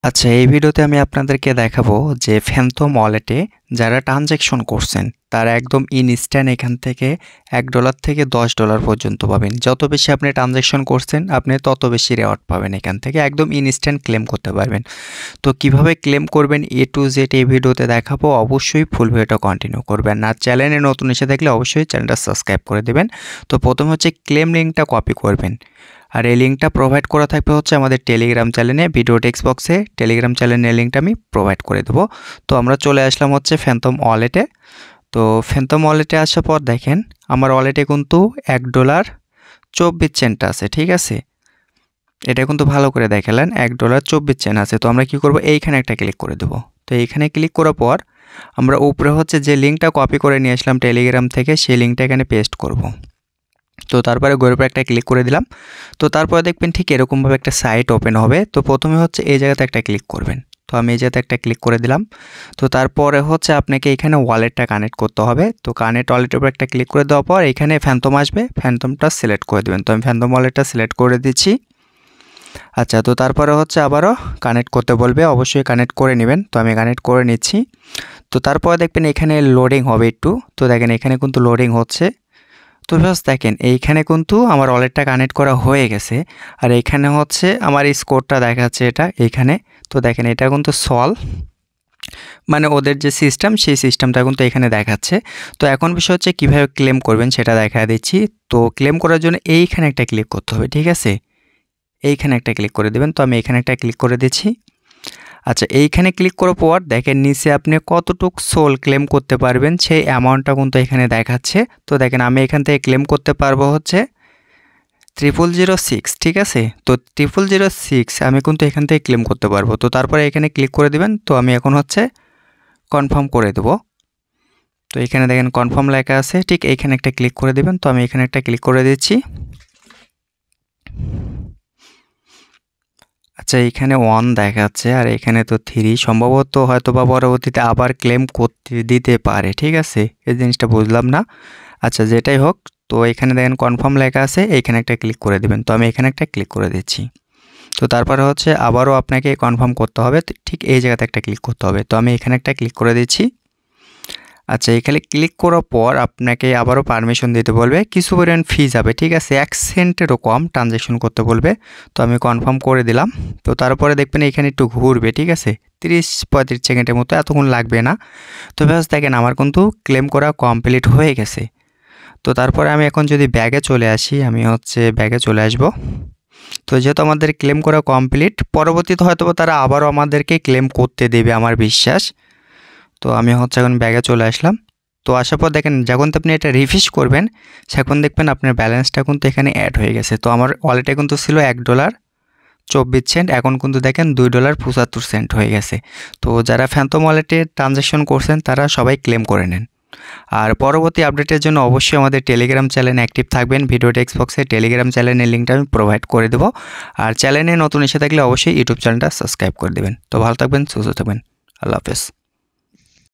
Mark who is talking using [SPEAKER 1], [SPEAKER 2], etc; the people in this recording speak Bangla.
[SPEAKER 1] আচ্ছা, এই ভিডিওতে আমি আপনাদেরকে দেখাবো যে ফ্যান্টম ওয়ালেটে যারা ট্রানজ্যাকশন করছেন তারা একদম ইনস্ট্যান্ট এখান থেকে $1 থেকে $10 পর্যন্ত পাবেন। যত বেশি আপনি ট্রানজ্যাকশন করছেন আপনি তত বেশি রেওয়ার্ড পাবেন এখান থেকে একদম ইনস্ট্যান্ট ক্লেম করতে পারবেন। তো কিভাবে ক্লেম করবেন A to Z এই ভিডিওতে দেখাবো, অবশ্যই ফুল ভিডিওটা কন্টিনিউ করবেন। আর চ্যানেলে নতুন এসে থাকলে অবশ্যই চ্যানেলটা সাবস্ক্রাইব করে দেবেন। তো প্রথমে হচ্ছে ক্লেম লিঙ্কটা কপি করবেন, আর এই লিঙ্কটা প্রোভাইড করা থাকবে হচ্ছে আমাদের টেলিগ্রাম চ্যানেলে, ভিডিও টেক্সট বক্সে টেলিগ্রাম চ্যানেলের লিঙ্কটা আমি প্রোভাইড করে দেবো। তো আমরা চলে আসলাম হচ্ছে ফ্যান্টম ওয়ালেটে। তো ফ্যান্টম ওয়ালেটে আসার পর দেখেন আমার ওয়ালেটে কিন্তু $1.24 আছে, ঠিক আছে। এটা কিন্তু ভালো করে দেখালেন $1.24 আছে। তো আমরা কি করব, এইখানে একটা ক্লিক করে দেবো। তো এইখানে ক্লিক করার পর আমরা উপরে হচ্ছে যে লিঙ্কটা কপি করে নিয়ে আসলাম টেলিগ্রাম থেকে, সেই লিঙ্কটা এখানে পেস্ট করব। তো তারপরে গোয়ের উপর একটা ক্লিক করে দিলাম। তো তারপরে দেখবেন ঠিক এরকমভাবে একটা সাইট ওপেন হবে। তো প্রথমে হচ্ছে এই জায়গাতে একটা ক্লিক করবেন। তো আমি এই জায়গাতে একটা ক্লিক করে দিলাম। তো তারপরে হচ্ছে আপনাকে এখানে ওয়ালেটটা কানেক্ট করতে হবে। তো কানেক্ট ওয়ালেটের উপর একটা ক্লিক করে দেওয়ার পর এখানে ফ্যান্টম আসবে, ফ্যান্টমটা সিলেক্ট করে দেবেন। তো আমি ফ্যান্টম ওয়ালেটটা সিলেক্ট করে দিচ্ছি। আচ্ছা, তো তারপরে হচ্ছে আবারও কানেক্ট করতে বলবে, অবশ্যই কানেক্ট করে নেবেন। তো আমি কানেক্ট করে নিচ্ছি। তো তারপরে দেখবেন এখানে লোডিং হবে একটু। তো দেখেন এখানে কিন্তু লোডিং হচ্ছে। তো জাস্ট দেখেন এইখানে কিন্তু আমার ওয়ালেটটা কানেক্ট করা হয়ে গেছে, আর এইখানে হচ্ছে আমার স্কোরটা দেখাচ্ছে এটা এইখানে। তো দেখেন এটা কিন্তু মানে ওদের যে সিস্টেম সেই সিস্টেমটা কিন্তু এখানে দেখাচ্ছে। তো এখন বিষয় হচ্ছে কীভাবে ক্লেম করবেন সেটা দেখা দিচ্ছি। তো ক্লেম করার জন্য এইখানে একটা ক্লিক করতে হবে, ঠিক আছে। এইখানে একটা ক্লিক করে দেবেন। তো আমি এখানে একটা ক্লিক করে দিচ্ছি। আচ্ছা, এইখানে ক্লিক করার পর দেখেন নিচে আপনি কতটুক সোল ক্লেম করতে পারবেন সেই অ্যামাউন্টটা কিন্তু এখানে দেখাচ্ছে। তো দেখেন আমি এখান থেকে ক্লেম করতে পারবো হচ্ছে 0006, ঠিক আছে। তো 0006 আমি কিন্তু এখান থেকে ক্লেম করতে পারবো। তো তারপরে এখানে ক্লিক করে দিবেন। তো আমি এখন হচ্ছে কনফার্ম করে দেবো। তো এখানে দেখেন কনফার্ম লেখা আছে, ঠিক এইখানে একটা ক্লিক করে দিবেন। তো আমি এখানে একটা ক্লিক করে দিচ্ছি। আচ্ছা, এইখানে 1 দেখাচ্ছে আর এখানে তো 3, সম্ভবত হয়তো বা পরবর্তীতে আবার ক্লেম করতে দিতে পারে, ঠিক আছে। এই জিনিসটা বুঝলাম না। আচ্ছা, যেটাই হোক, তো এখানে দেখেন কনফার্ম লেখা আছে, এইখানে একটা ক্লিক করে দেবেন। তো আমি এখানে একটা ক্লিক করে দিচ্ছি। তো তারপরে হচ্ছে আবারও আপনাকে কনফার্ম করতে হবে, ঠিক এই জায়গাতে একটা ক্লিক করতে হবে। তো আমি এখানে একটা ক্লিক করে দিচ্ছি। আচ্ছা, এখানে ক্লিক করার পর আপনাকে আবারও পারমিশন দিতে বলবে, কিছু পরিমাণ ফি যাবে, ঠিক আছে। 1 সেন্টেরও কম ট্রানজ্যাকশন করতে বলবে। তো আমি কনফার্ম করে দিলাম। তো তারপরে দেখবেন এখানে একটু ঘুরবে, ঠিক আছে। 30-35 সেকেন্ডের মতো, এতক্ষণ লাগবে না। তো ব্যাস দেখেন আমার কিন্তু ক্লেম করা কমপ্লিট হয়ে গেছে। তো তারপরে আমি এখন যদি ব্যাগে চলে আসি, আমি হচ্ছে ব্যাগে চলে আসব। তো যেহেতু আমাদের ক্লেম করা কমপ্লিট, পরবর্তীতে হয়তো তারা আবারও আমাদেরকে ক্লেম করতে দেবে আমার বিশ্বাস। তো আমি হচ্ছে এখন ব্যাগে চলে আসলাম। তো আসার পর দেখেন যখন আপনি এটা রিফ্রেশ করবেন তখন দেখবেন আপনার ব্যালেন্সটা কিন্তু এখানে অ্যাড হয়ে গেছে। তো আমার ওয়ালেটে কিন্তু ছিল $1.24, এখন কিন্তু দেখেন $2.75 হয়ে গেছে। তো যারা ফ্যান্টম ওয়ালেটে ট্রানজ্যাকশন করছেন তারা সবাই ক্লেম করে নেন। আর পরবর্তী আপডেটের জন্য অবশ্যই আমাদের টেলিগ্রাম চ্যানেলে অ্যাক্টিভ থাকবেন। ভিডিও টেক্সট বক্সে টেলিগ্রাম চ্যানেলের লিঙ্কটা আমি প্রোভাইড করে দেবো। আর চ্যানেলে নতুন এসে থাকলে অবশ্যই ইউটিউব চ্যানেলটা সাবস্ক্রাইব করে দেবেন। তো ভালো থাকবেন, সুস্থ থাকবেন, আল্লাহ হাফেজ।